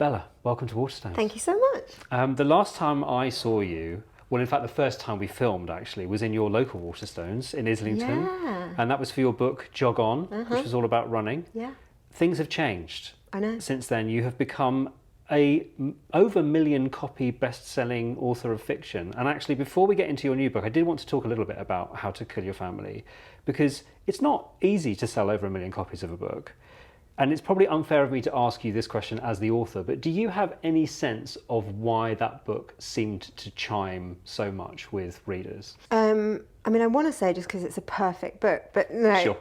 Bella, welcome to Waterstones. Thank you so much. The last time I saw you, well, in fact, the first time we filmed actually was in your local Waterstones in Islington, and that was for your book Jog On, which was all about running. Yeah. Things have changed. I know. Since then, you have become a over 1 million copy best-selling author of fiction. And actually, before we get into your new book, I did want to talk a little bit about How to Kill Your Family, because it's not easy to sell over 1 million copies of a book. And it's probably unfair of me to ask you this question as the author, but do you have any sense of why that book seemed to chime so much with readers? I mean, I want to say just because it's a perfect book, but no. Sure.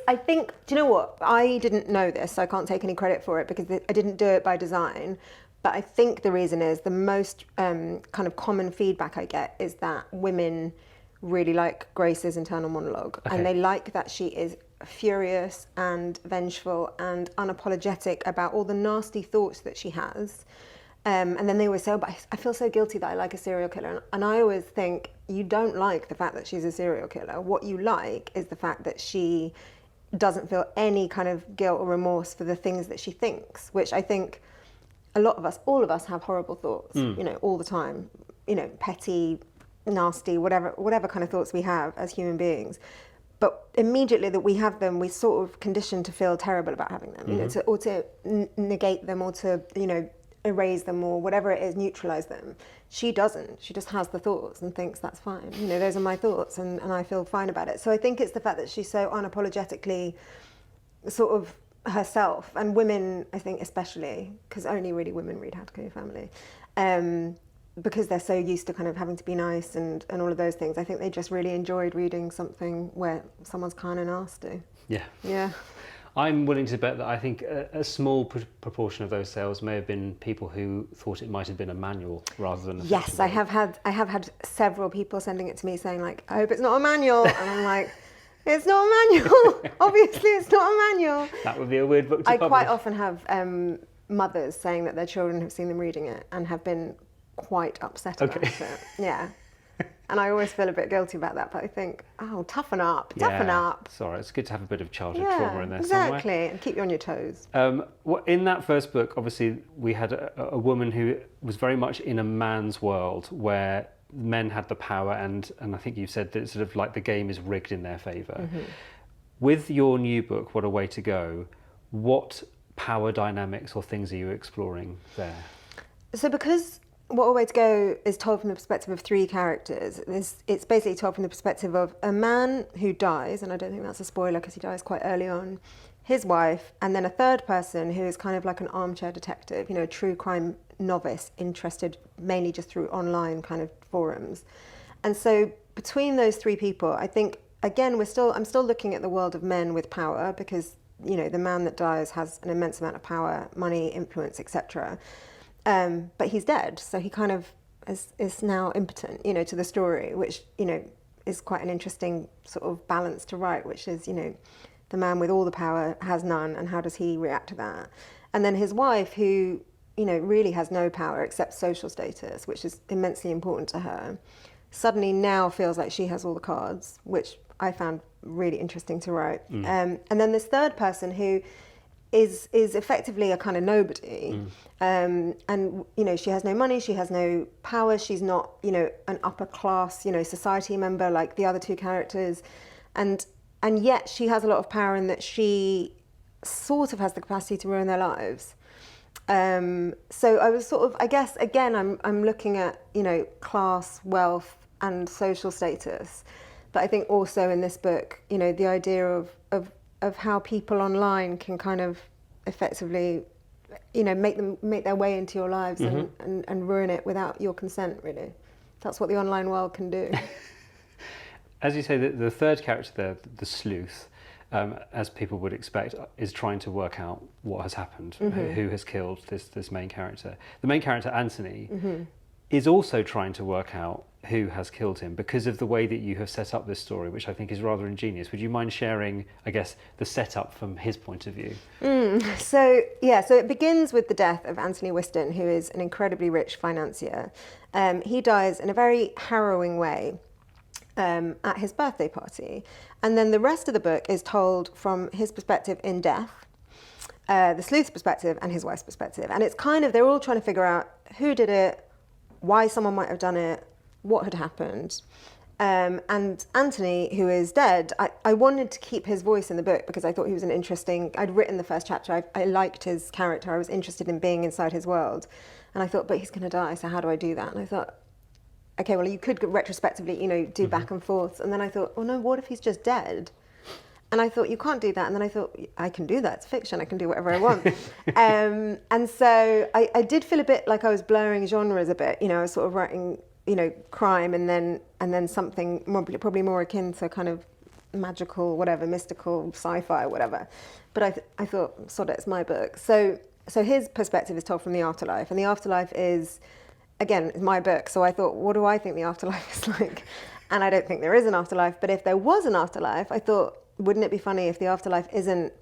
I think, do you know what? I didn't know this, so I can't take any credit for it because I didn't do it by design. But I think the reason is the most kind of common feedback I get is that women really like Grace's internal monologue. Okay. And they like that she is furious and vengeful and unapologetic about all the nasty thoughts that she has. And then they always say, oh, but I feel so guilty that I like a serial killer. And I always think, you don't like the fact that she's a serial killer. What you like is the fact that she doesn't feel any kind of guilt or remorse for the things that she thinks, which I think a lot of us, all of us have horrible thoughts, you know, all the time, you know, petty, nasty, whatever kind of thoughts we have as human beings. But immediately that we have them, we sort of conditioned to feel terrible about having them, you know, to negate them or to, you know, erase them or whatever it is, neutralize them. She doesn't. She just has the thoughts and thinks that's fine. You know, those are my thoughts and I feel fine about it. So I think it's the fact that she's so unapologetically sort of herself, and women, I think especially, because only really women read How to Kill Your Family, because they're so used to kind of having to be nice and all of those things. I think they just really enjoyed reading something where someone's kind and nasty. Yeah. Yeah. I'm willing to bet that I think a small proportion of those sales may have been people who thought it might have been a manual rather than a Yes, I have had several people sending it to me saying like, I hope it's not a manual. And I'm like, it's not a manual. Obviously it's not a manual. That would be a weird book to I publish. quite often have mothers saying that their children have seen them reading it and have been quite upset about it. Yeah. And I always feel a bit guilty about that, but I think, oh, toughen up. Sorry, it's good to have a bit of childhood Yeah, trauma in there exactly, somewhere. and keep you on your toes. In that first book, obviously, we had a woman who was very much in a man's world where men had the power, and I think you said that it's sort of like the game is rigged in their favour. With your new book, What a Way to Go, what power dynamics or things are you exploring there? So because What a Way to Go is told from the perspective of three characters, it's basically told from the perspective of a man who dies, and I don't think that's a spoiler because he dies quite early on, his wife, and then a third person who is kind of like an armchair detective, you know, a true crime novice interested mainly just through online kind of forums. And so between those three people, I think, again, I'm still looking at the world of men with power because, you know, the man that dies has an immense amount of power, money, influence, etc. But he's dead, so he kind of is now impotent, you know, to the story, which, you know, is quite an interesting sort of balance to write, which is, you know, the man with all the power has none, and how does he react to that? And then his wife, who, you know, really has no power except social status, which is immensely important to her, suddenly now feels like she has all the cards, which I found really interesting to write. And then this third person who is effectively a kind of nobody, and you know, she has no money, she has no power, she's not, you know, an upper class, you know, society member like the other two characters, and yet she has a lot of power in that she sort of has the capacity to ruin their lives. So I was sort of, I guess, again, I'm looking at, you know, class, wealth, and social status, but I think also in this book, you know, the idea of how people online can kind of effectively, you know, make their way into your lives and ruin it without your consent, really. That's what the online world can do. As you say, the third character there, the sleuth, as people would expect, is trying to work out what has happened, who has killed this main character. The main character, Anthony, is also trying to work out who has killed him because of the way that you have set up this story, which I think is rather ingenious. Would you mind sharing, I guess, the setup from his point of view? So it begins with the death of Anthony Whiston, who is an incredibly rich financier. He dies in a very harrowing way at his birthday party. And then the rest of the book is told from his perspective in death. the sleuth's perspective and his wife's perspective. And it's kind of, they're all trying to figure out who did it, why someone might have done it, what had happened. And Anthony, who is dead, I wanted to keep his voice in the book because I thought he was an interesting, I'd written the first chapter, I liked his character, I was interested in being inside his world. And I thought, but he's going to die, so how do I do that? And I thought, okay, well, you could retrospectively, do back and forth. And then I thought, oh no, what if he's just dead? And I thought, you can't do that. And then I thought, I can do that. It's fiction. I can do whatever I want. And so I did feel a bit like I was blurring genres a bit. I was sort of writing, crime and then something probably more akin to kind of magical, whatever, mystical, sci-fi, whatever. But I thought, sod it, it's my book. So his perspective is told from the afterlife. And the afterlife is, again, it's my book. So I thought, what do I think the afterlife is like? And I don't think there is an afterlife. But if there was an afterlife, I thought, wouldn't it be funny if the afterlife isn't,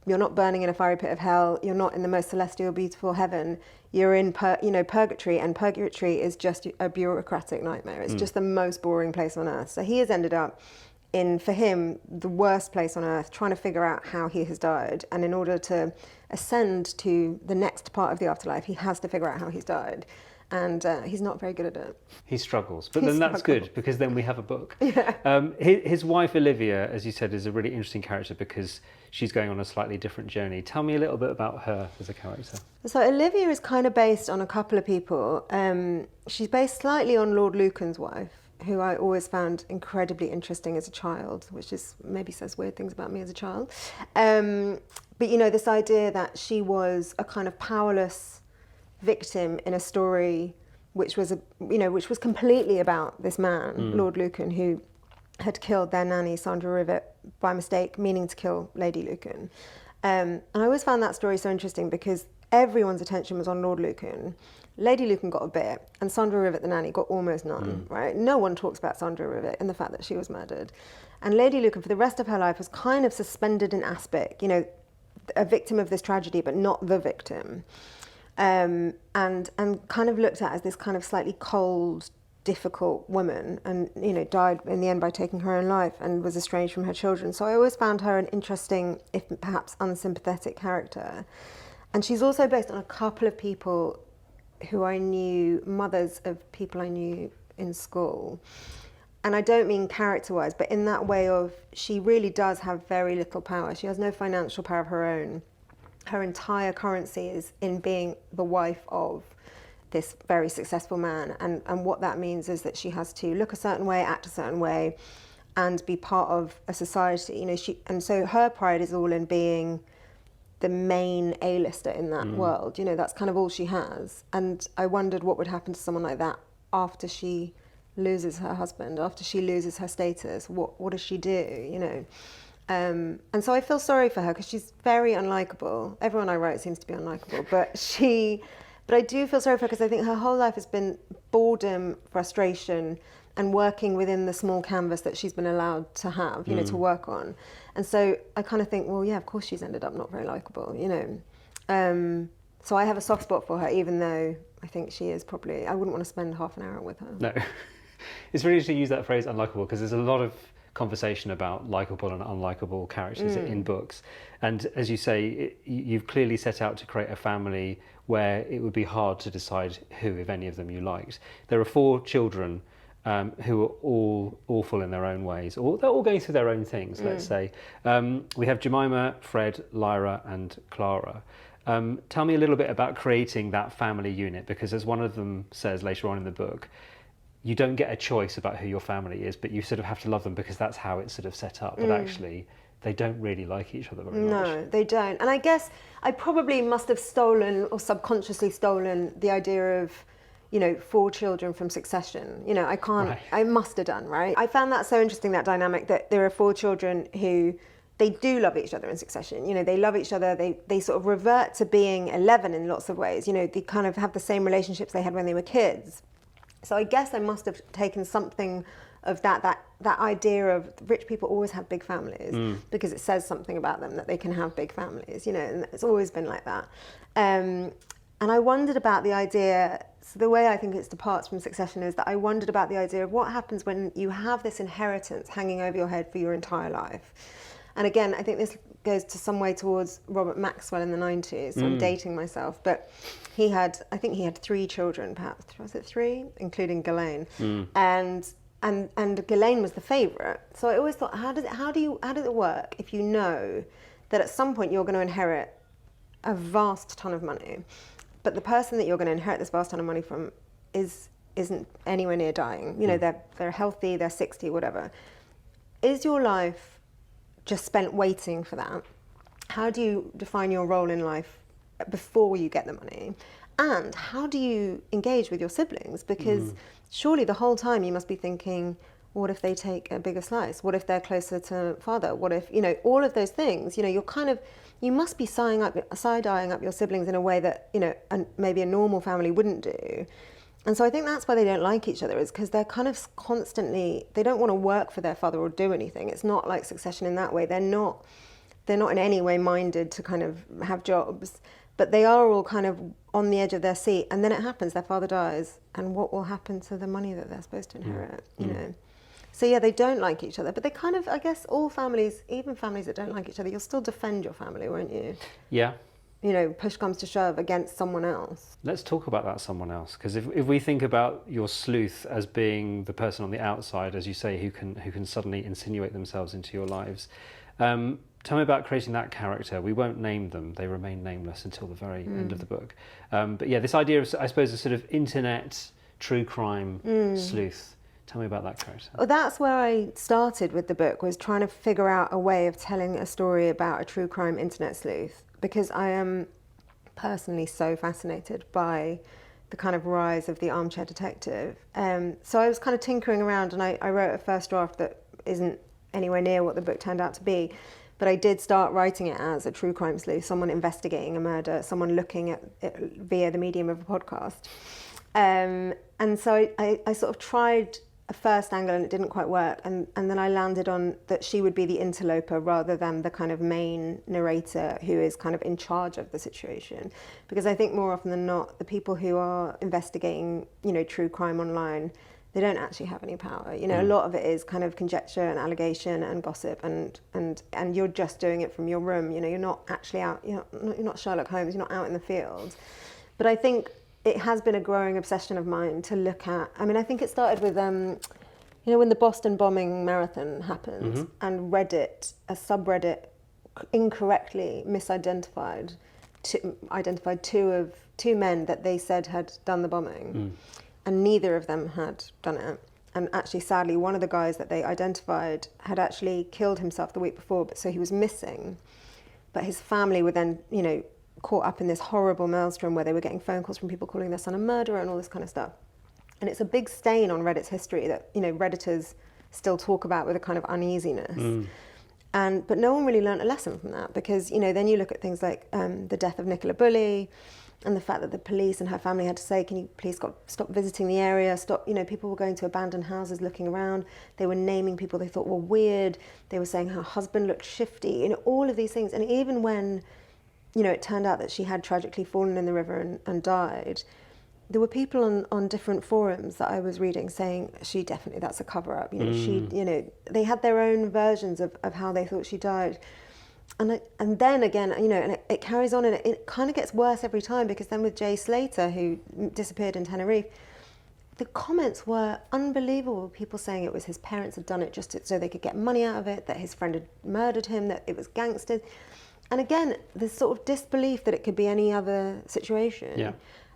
you're not burning in a fiery pit of hell, you're not in the most celestial, beautiful heaven, you're in purgatory, and purgatory is just a bureaucratic nightmare. It's just the most boring place on earth. So he has ended up in, for him, the worst place on earth, trying to figure out how he has died. And in order to ascend to the next part of the afterlife, he has to figure out how he's died. And he's not very good at it. He struggles, but then that's good because then we have a book. Yeah. His wife Olivia, as you said, is a really interesting character because she's going on a slightly different journey. Tell me a little bit about her as a character. So Olivia is kind of based on a couple of people. She's based slightly on Lord Lucan's wife, who I always found incredibly interesting as a child, which is maybe says weird things about me as a child. But this idea that she was a kind of powerless victim in a story which was completely about this man, Lord Lucan, who had killed their nanny Sandra Rivet by mistake, meaning to kill Lady Lucan. And I always found that story so interesting because everyone's attention was on Lord Lucan. Lady Lucan got a bit, and Sandra Rivet, the nanny, got almost none, right? No one talks about Sandra Rivet and the fact that she was murdered. And Lady Lucan, for the rest of her life, was kind of suspended in aspic, a victim of this tragedy, but not the victim. And kind of looked at as this kind of slightly cold, difficult woman, and died in the end by taking her own life and was estranged from her children. So I always found her an interesting, if perhaps unsympathetic character. And she's also based on a couple of people who I knew, mothers of people I knew in school. And I don't mean character-wise, but in that way of she really does have very little power. She has no financial power of her own. Her entire currency is in being the wife of this very successful man. And what that means is that she has to look a certain way, act a certain way, and be part of a society. And so her pride is all in being the main A-lister in that world. That's kind of all she has. And I wondered what would happen to someone like that after she loses her husband, after she loses her status. What does she do, And so I feel sorry for her because she's very unlikable. Everyone I write seems to be unlikable, but I do feel sorry for her because I think her whole life has been boredom, frustration, and working within the small canvas that she's been allowed to have, to work on. And so I kind of think, well, yeah, of course she's ended up not very likable, So I have a soft spot for her, even though I think she is probably, I wouldn't want to spend half an hour with her. No. It's really interesting to use that phrase, unlikable, because there's a lot of conversation about likable and unlikable characters in books. And as you say, you've clearly set out to create a family where it would be hard to decide who, if any of them, you liked. There are 4 children who are all awful in their own ways, or they're all going through their own things, let's say. We have Jemima, Fred, Lyra, and Clara. Tell me a little bit about creating that family unit, because as one of them says later on in the book, you don't get a choice about who your family is, but you sort of have to love them because that's how it's sort of set up. But actually, they don't really like each other very much. No, they don't. And I guess I probably must have stolen or subconsciously stolen the idea of, 4 children from Succession. I must have done, right? I found that so interesting, that dynamic, that there are 4 children who, they do love each other in Succession. They love each other. They sort of revert to being 11 in lots of ways. They kind of have the same relationships they had when they were kids. So I guess I must have taken something of that idea of rich people always have big families because it says something about them that they can have big families, and it's always been like that. And I wondered about the idea, so the way I think it departs from Succession is that I wondered about the idea of what happens when you have this inheritance hanging over your head for your entire life. And again, I think this goes to some way towards Robert Maxwell in the 90s, so I'm dating myself, but I think he had 3 children, perhaps, was it 3? Including Ghislaine. And Ghislaine was the favourite. So I always thought, how does it work if you know that at some point you're going to inherit a vast ton of money, but the person that you're going to inherit this vast ton of money from isn't anywhere near dying. You know, they're healthy, they're 60, whatever. Is your life just spent waiting for that? How do you define your role in life before you get the money? And how do you engage with your siblings? Because surely the whole time you must be thinking, what if they take a bigger slice? What if they're closer to father? What if, you know, all of those things, you know, you must be side-eyeing up your siblings in a way that, you know, maybe a normal family wouldn't do. And so I think that's why they don't like each other, is because they're kind of constantly, they don't want to work for their father or do anything. It's not like Succession in that way. They're not in any way minded to kind of have jobs, but they are all kind of on the edge of their seat. And then it happens, their father dies, and what will happen to the money that they're supposed to inherit, you know? So yeah, they don't like each other, but they kind of, I guess all families, even families that don't like each other, you'll still defend your family, won't you? Yeah. You know, push comes to shove against someone else. Let's talk about that someone else, because if we think about your sleuth as being the person on the outside, as you say, who can suddenly insinuate themselves into your lives, tell me about creating that character. We won't name them; they remain nameless until the very end of the book. But yeah, this idea of, I suppose, a sort of internet true crime sleuth. Tell me about that character. Well, that's where I started with the book, was trying to figure out a way of telling a story about a true crime internet sleuth, because I am personally so fascinated by the kind of rise of the armchair detective. So I was kind of tinkering around, and I wrote a first draft that isn't anywhere near what the book turned out to be, but I did start writing it as a true crime sleuth, someone investigating a murder, someone looking at it via the medium of a podcast. And so I sort of tried a first angle and it didn't quite work, and then I landed on that she would be the interloper rather than the kind of main narrator who is kind of in charge of the situation, because I think more often than not the people who are investigating, you know, true crime online, they don't actually have any power. You know, a lot of it is kind of conjecture and allegation and gossip, and you're just doing it from your room. You know, you're not actually out, you're not Sherlock Holmes, you're not out in the field. But I think it has been a growing obsession of mine to look at, I mean, I think it started with, you know, when the Boston bombing marathon happened, and Reddit, a subreddit, incorrectly identified two men that they said had done the bombing, and neither of them had done it. And actually, sadly, one of the guys that they identified had actually killed himself the week before, but so he was missing. But his family were then, you know, caught up in this horrible maelstrom where they were getting phone calls from people calling their son a murderer and all this kind of stuff. And it's a big stain on Reddit's history that, you know, Redditors still talk about with a kind of uneasiness. But no one really learned a lesson from that, because, you know, then you look at things like the death of Nicola Bulley, and the fact that the police and her family had to say, can you please stop visiting the area, stop, you know, people were going to abandoned houses looking around, they were naming people they thought were weird, they were saying her husband looked shifty, you know, all of these things. And even when, you know, it turned out that she had tragically fallen in the river and died, there were people on different forums that I was reading saying, that's a cover-up, you know, you know, they had their own versions of how they thought she died. And then again, you know, and it carries on, and it kind of gets worse every time, because then with Jay Slater, who disappeared in Tenerife, the comments were unbelievable. People saying it was his parents had done it just so they could get money out of it, that his friend had murdered him, that it was gangsters. And again, there's sort of disbelief that it could be any other situation. Yeah.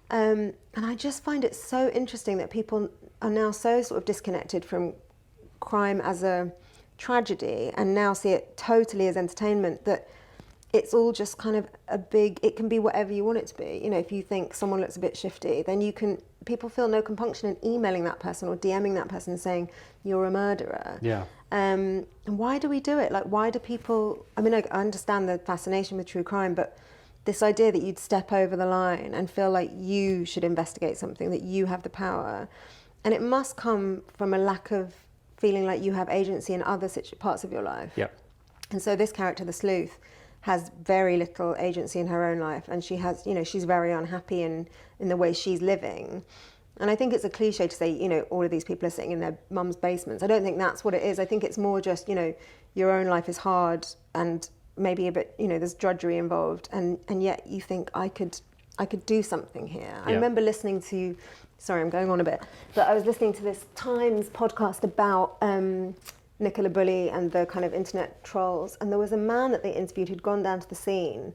And I just find it so interesting that people are now so sort of disconnected from crime as a tragedy and now see it totally as entertainment, that it's all just kind of it can be whatever you want it to be. You know, if you think someone looks a bit shifty, then people feel no compunction in emailing that person or DMing that person saying you're a murderer. Yeah. And why do we do it? Like, why do people, I mean, I understand the fascination with true crime, but this idea that you'd step over the line and feel like you should investigate something, that you have the power, and it must come from a lack of feeling like you have agency in other parts of your life. Yep. And so this character, the sleuth, has very little agency in her own life, and she has, you know, she's very unhappy in the way she's living. And I think it's a cliche to say, you know, all of these people are sitting in their mum's basements. I don't think that's what it is. I think it's more just, you know, your own life is hard, and maybe a bit, there's drudgery involved, and yet you think I could do something here. I remember listening to, sorry, I'm going on a bit, but I was listening to this Times podcast about Nicola Bulley and the kind of internet trolls, and there was a man that they interviewed who'd gone down to the scene,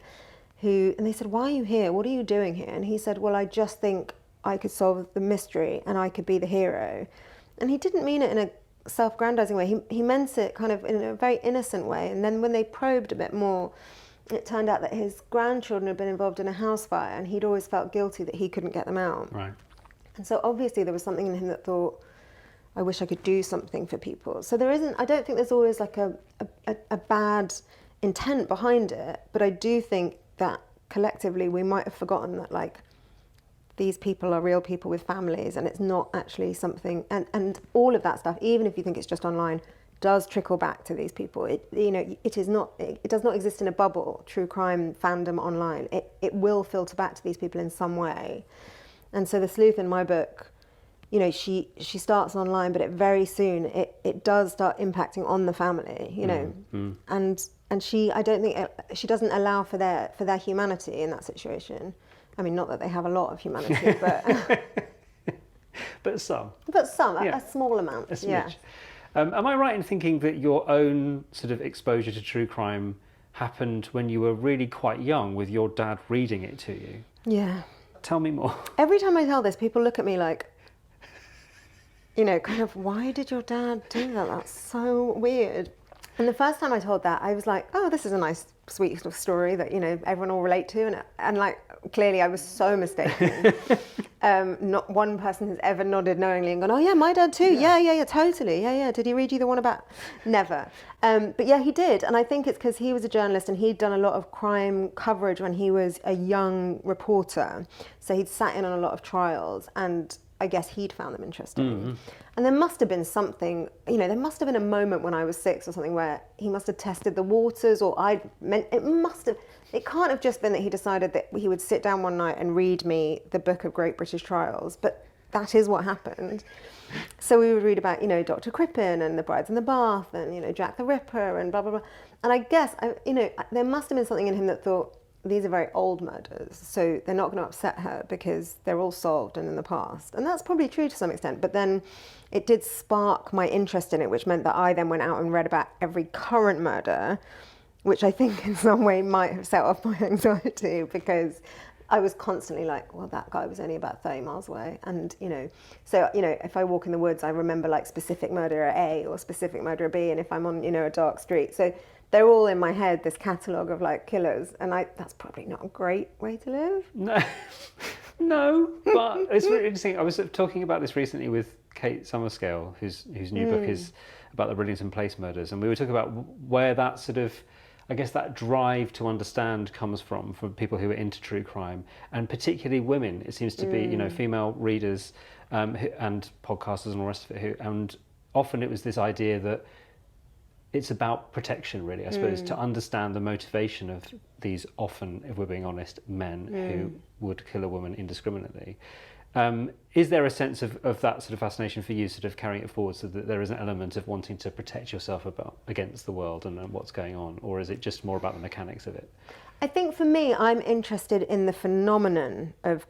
and they said, why are you here? What are you doing here? And he said, well, I just think I could solve the mystery and I could be the hero. And he didn't mean it in a self-aggrandizing way. He meant it kind of in a very innocent way. And then when they probed a bit more, it turned out that his grandchildren had been involved in a house fire, and he'd always felt guilty that he couldn't get them out. Right. And so obviously there was something in him that thought, I wish I could do something for people. So I don't think there's always like a bad intent behind it, but I do think that collectively we might have forgotten that, like, these people are real people with families, and it's not actually something, and all of that stuff, even if you think it's just online, does trickle back to these people. It does not exist in a bubble, true crime fandom online. It will filter back to these people in some way. And so the sleuth in my book, she starts online, but very soon it does start impacting on the family, and she, I don't think she doesn't allow for their humanity in that situation. I mean, not that they have a lot of humanity, but but some, a small amount. A smidge. Yeah. Am I right in thinking that your own sort of exposure to true crime happened when you were really quite young, with your dad reading it to you? Yeah. Tell me more. Every time I tell this, people look at me like, kind of, why did your dad do that? That's so weird. And the first time I told that, I was like, oh, this is a nice, sweet story that, everyone will relate to. And like, clearly I was so mistaken. Not one person has ever nodded knowingly and gone, oh yeah, my dad too. Yeah, totally. Yeah. Did he read you the one about? Never. But yeah, he did. And I think it's because he was a journalist and he'd done a lot of crime coverage when he was a young reporter. So he'd sat in on a lot of trials, and I guess he'd found them interesting. Mm-hmm. And there must have been something, there must have been a moment when I was 6 or something where he must have tested the waters, or it can't have just been that he decided that he would sit down one night and read me the book of Great British Trials, but that is what happened. So we would read about, Dr. Crippen and the Brides in the Bath and, Jack the Ripper and blah, blah, blah. And I guess, there must have been something in him that thought, these are very old murders, so they're not going to upset her because they're all solved and in the past. And that's probably true to some extent, but then it did spark my interest in it, which meant that I then went out and read about every current murder, which I think in some way might have set off my anxiety, because I was constantly like, well, that guy was only about 30 miles away. And, so, if I walk in the woods, I remember like specific murderer A or specific murderer B, and if I'm on, a dark street. So they're all in my head, this catalogue of like killers, and that's probably not a great way to live. No, but it's really interesting. I was talking about this recently with Kate Summerscale, whose new book is about the Rillington Place murders, and we were talking about where that sort of, I guess, that drive to understand comes from people who are into true crime, and particularly women. It seems to be, female readers and podcasters and all the rest of it, and often it was this idea that it's about protection, really, I suppose, to understand the motivation of these, often, if we're being honest, men who would kill a woman indiscriminately. Is there a sense of that sort of fascination for you, sort of carrying it forward, so that there is an element of wanting to protect yourself against the world and what's going on, or is it just more about the mechanics of it? I think for me, I'm interested in the phenomenon of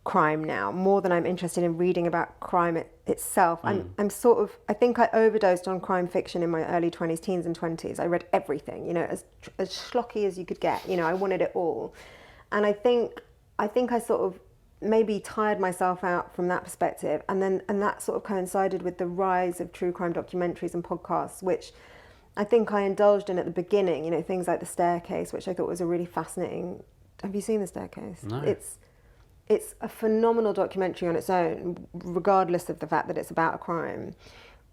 crime now, more than I'm interested in reading about crime itself. I'm sort of, I think I overdosed on crime fiction in my early 20s, teens and 20s. I read everything, as schlocky as you could get. I wanted it all. And I think I sort of maybe tired myself out from that perspective. And that sort of coincided with the rise of true crime documentaries and podcasts, which I think I indulged in at the beginning, things like The Staircase, which I thought was a really fascinating. Have you seen The Staircase? No. It's a phenomenal documentary on its own, regardless of the fact that it's about a crime.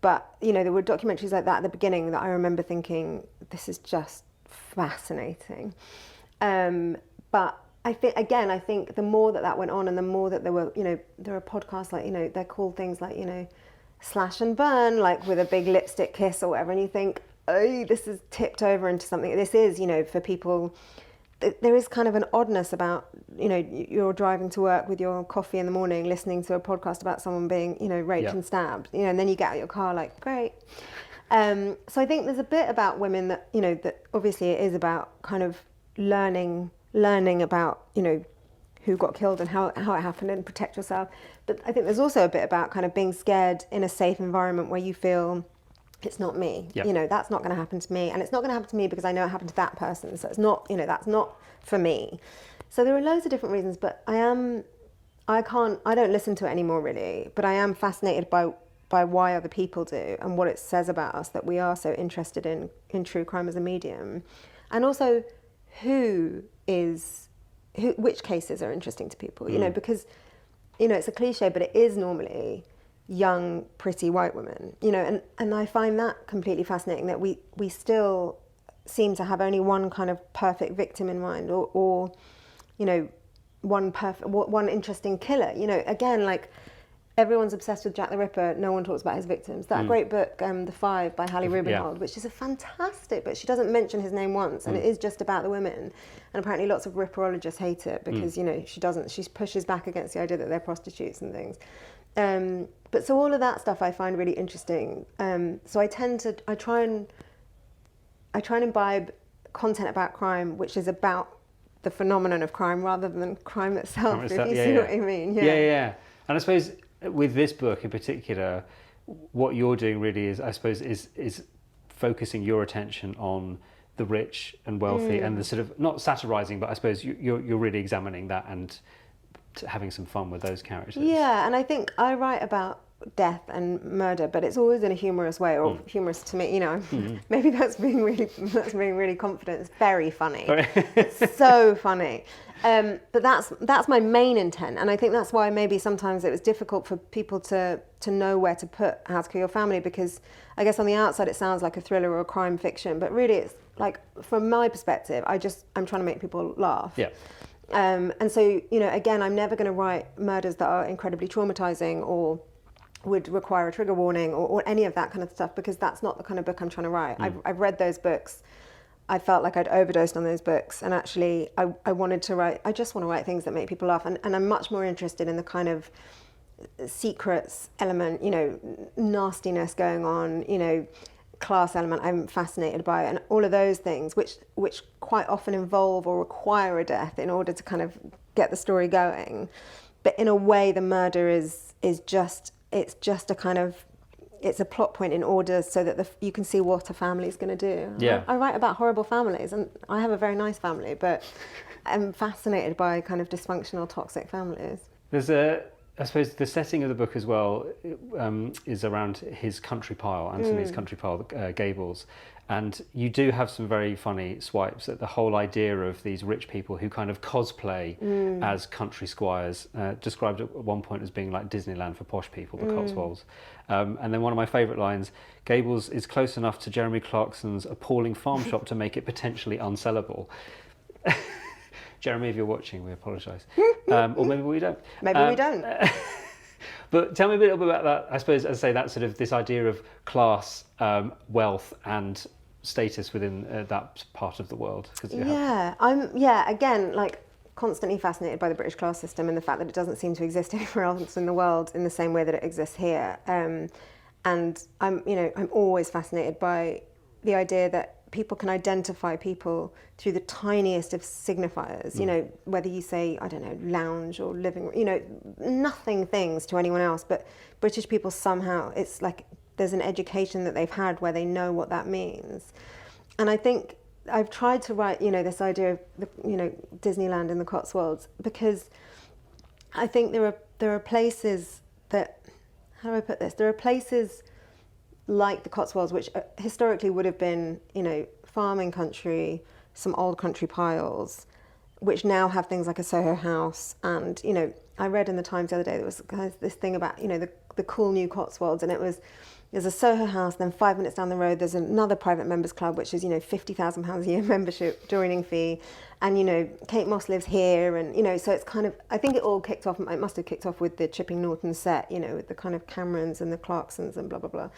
But, there were documentaries like that at the beginning that I remember thinking, this is just fascinating. But I think the more that went on, and the more that there were podcasts like, they're called things like, Slash and Burn, like with a big lipstick kiss or whatever. And you think, oh, this is tipped over into something. This is, for people, there is kind of an oddness about, you're driving to work with your coffee in the morning, listening to a podcast about someone being, raped and stabbed, and then you get out of your car like, great. So I think there's a bit about women that, you know, that obviously it is about kind of learning about, you know, who got killed and how it happened and protect yourself. But I think there's also a bit about kind of being scared in a safe environment where you feel it's not me. Yep. You know, that's not going to happen to me. And it's not going to happen to me because I know it happened to that person. So it's not, you know, that's not for me. So there are loads of different reasons, but I don't listen to it anymore really, but I am fascinated by why other people do and what it says about us that we are so interested in true crime as a medium. And also which cases are interesting to people, you know, because, you know, it's a cliche, but it is normally young, pretty white women, you know, and I find that completely fascinating that we still seem to have only one kind of perfect victim in mind or you know, one interesting killer, you know, again, like everyone's obsessed with Jack the Ripper. No one talks about his victims. That great book, The Five by Hallie Rubenhold, which is a fantastic book. She doesn't mention his name once, and it is just about the women. And apparently lots of Ripperologists hate it because, you know, she pushes back against the idea that they're prostitutes and things. But so all of that stuff I find really interesting. So I try and imbibe content about crime, which is about the phenomenon of crime rather than crime itself, if you see what I mean. Yeah. And I suppose with this book in particular, what you're doing really is, I suppose, is focusing your attention on the rich and wealthy and the sort of, not satirizing, but I suppose you're really examining that and having some fun with those characters. Yeah, and I think I write about death and murder, but it's always in a humorous way, or humorous to me, you know. Maybe that's being really confident. It's very funny. It's so funny. But that's my main intent, and I think that's why maybe sometimes it was difficult for people to know where to put How to Kill Your Family, because I guess on the outside it sounds like a thriller or a crime fiction, but really it's like, from my perspective, I'm trying to make people laugh. Yeah. And so, you know, again, I'm never going to write murders that are incredibly traumatizing or would require a trigger warning or any of that kind of stuff, because that's not the kind of book I'm trying to write. I've read those books. I felt like I'd overdosed on those books, and actually I wanted to write, I just want to write things that make people laugh, and I'm much more interested in the kind of secrets element, you know, nastiness going on, you know, class element I'm fascinated by, and all of those things which quite often involve or require a death in order to kind of get the story going. But in a way, the murder is just a kind of, it's a plot point in order so that you can see what a family's going to do. Yeah. I write about horrible families, and I have a very nice family, but I'm fascinated by kind of dysfunctional, toxic families. I suppose the setting of the book as well is around his country pile, Anthony's country pile, Gables. And you do have some very funny swipes at the whole idea of these rich people who kind of cosplay as country squires, described at one point as being like Disneyland for posh people, the Cotswolds. And then one of my favourite lines, Gables is close enough to Jeremy Clarkson's appalling farm shop to make it potentially unsellable. Jeremy, if you're watching, we apologise. Or maybe we don't. Maybe we don't. But tell me a little bit about that, I suppose, as I say, that sort of this idea of class, wealth and status within that part of the world. Again, like constantly fascinated by the British class system and the fact that it doesn't seem to exist anywhere else in the world in the same way that it exists here. And I'm always fascinated by the idea that people can identify people through the tiniest of signifiers, you know, whether you say, I don't know, lounge or living room, you know, nothing things to anyone else, but British people somehow, it's like there's an education that they've had where they know what that means. And I think I've tried to write, you know, this idea of, Disneyland in the Cotswolds, because I think there are places that, how do I put this? There are places like the Cotswolds, which historically would have been, you know, farming country, some old country piles, which now have things like a Soho House. And, you know, I read in the Times the other day, there was this thing about, you know, the cool new Cotswolds, and there's a Soho House, then 5 minutes down the road, there's another private members club, which is, you know, £50,000 a year membership joining fee. And, you know, Kate Moss lives here. And, you know, so it's kind of, I think it all kicked off, it must have kicked off with the Chipping Norton set, you know, with the kind of Camerons and the Clarksons and blah, blah, blah.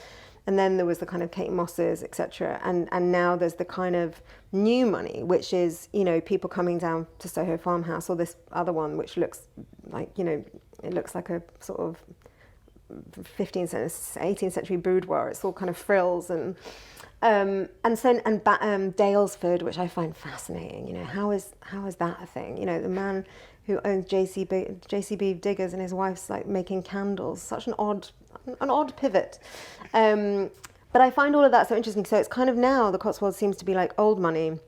And then there was the kind of Kate Mosses, etc. And now there's the kind of new money, which is, you know, people coming down to Soho Farmhouse, or this other one, which looks like, you know, it looks like a sort of 15th century, 18th century boudoir. It's all kind of frills and Dalesford, which I find fascinating. You know, how is that a thing? You know, the man who owns JCB Diggers and his wife's like making candles. Such an odd pivot. But I find all of that so interesting. So it's kind of now the Cotswolds seems to be like old money,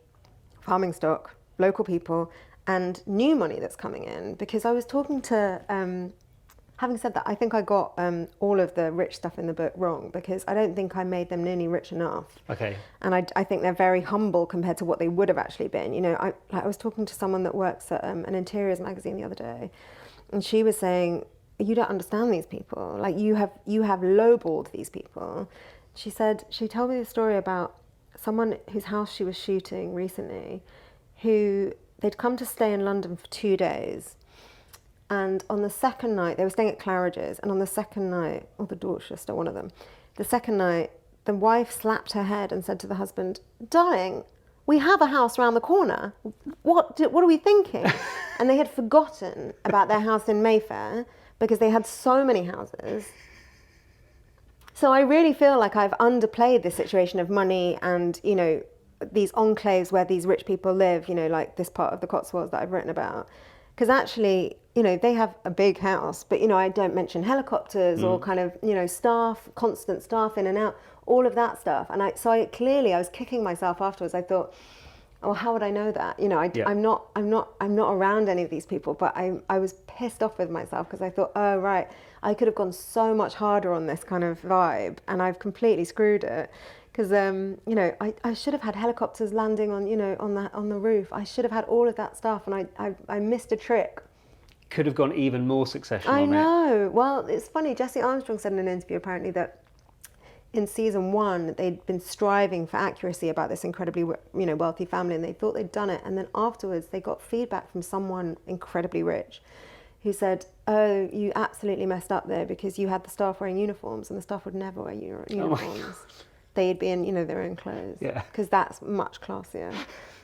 farming stock, local people, and new money that's coming in. Because I was talking to. Having said that, I think I got all of the rich stuff in the book wrong, because I don't think I made them nearly rich enough. Okay. And I think they're very humble compared to what they would have actually been. You know, I was talking to someone that works at an interiors magazine the other day, and she was saying, "You don't understand these people. Like you have lowballed these people." She told me the story about someone whose house she was shooting recently, who they'd come to stay in London for 2 days. And on the second night, they were staying at Claridge's, and on the second night, or the Dorchester, one of them, the second night, the wife slapped her head and said to the husband, "Darling, we have a house round the corner. What are we thinking?" And they had forgotten about their house in Mayfair because they had so many houses. So I really feel like I've underplayed this situation of money and, you know, these enclaves where these rich people live, you know, like this part of the Cotswolds that I've written about. Because actually, you know, they have a big house, but, you know, I don't mention helicopters or kind of, you know, staff, constant staff in and out, all of that stuff. And I was kicking myself afterwards. I thought, oh, how would I know that? You know, I'm not around any of these people, but I was pissed off with myself because I thought, oh, right, I could have gone so much harder on this kind of vibe, and I've completely screwed it. Because you know, I should have had helicopters landing on, you know, on the roof. I should have had all of that stuff, and I missed a trick. Could have gone even more Succession I on know. Well, it's funny. Jesse Armstrong said in an interview apparently that in season 1 they'd been striving for accuracy about this incredibly, you know, wealthy family, and they thought they'd done it. And then afterwards they got feedback from someone incredibly rich, who said, "Oh, you absolutely messed up there because you had the staff wearing uniforms, and the staff would never wear uniforms." They'd be in, you know, their own clothes. Yeah. Because that's much classier.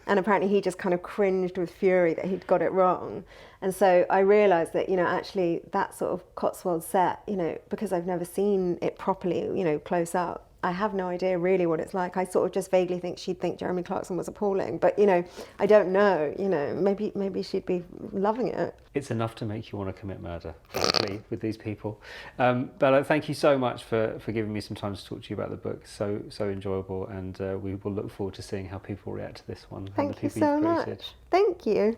And apparently he just kind of cringed with fury that he'd got it wrong. And so I realised that, you know, actually that sort of Cotswold set, you know, because I've never seen it properly, you know, close up, I have no idea really what it's like. I sort of just vaguely think she'd think Jeremy Clarkson was appalling. But, you know, I don't know, you know, maybe she'd be loving it. It's enough to make you want to commit murder, frankly, with these people. Bella, thank you so much for giving me some time to talk to you about the book. So enjoyable, and we will look forward to seeing how people react to this one. Thank you so much. Thank you.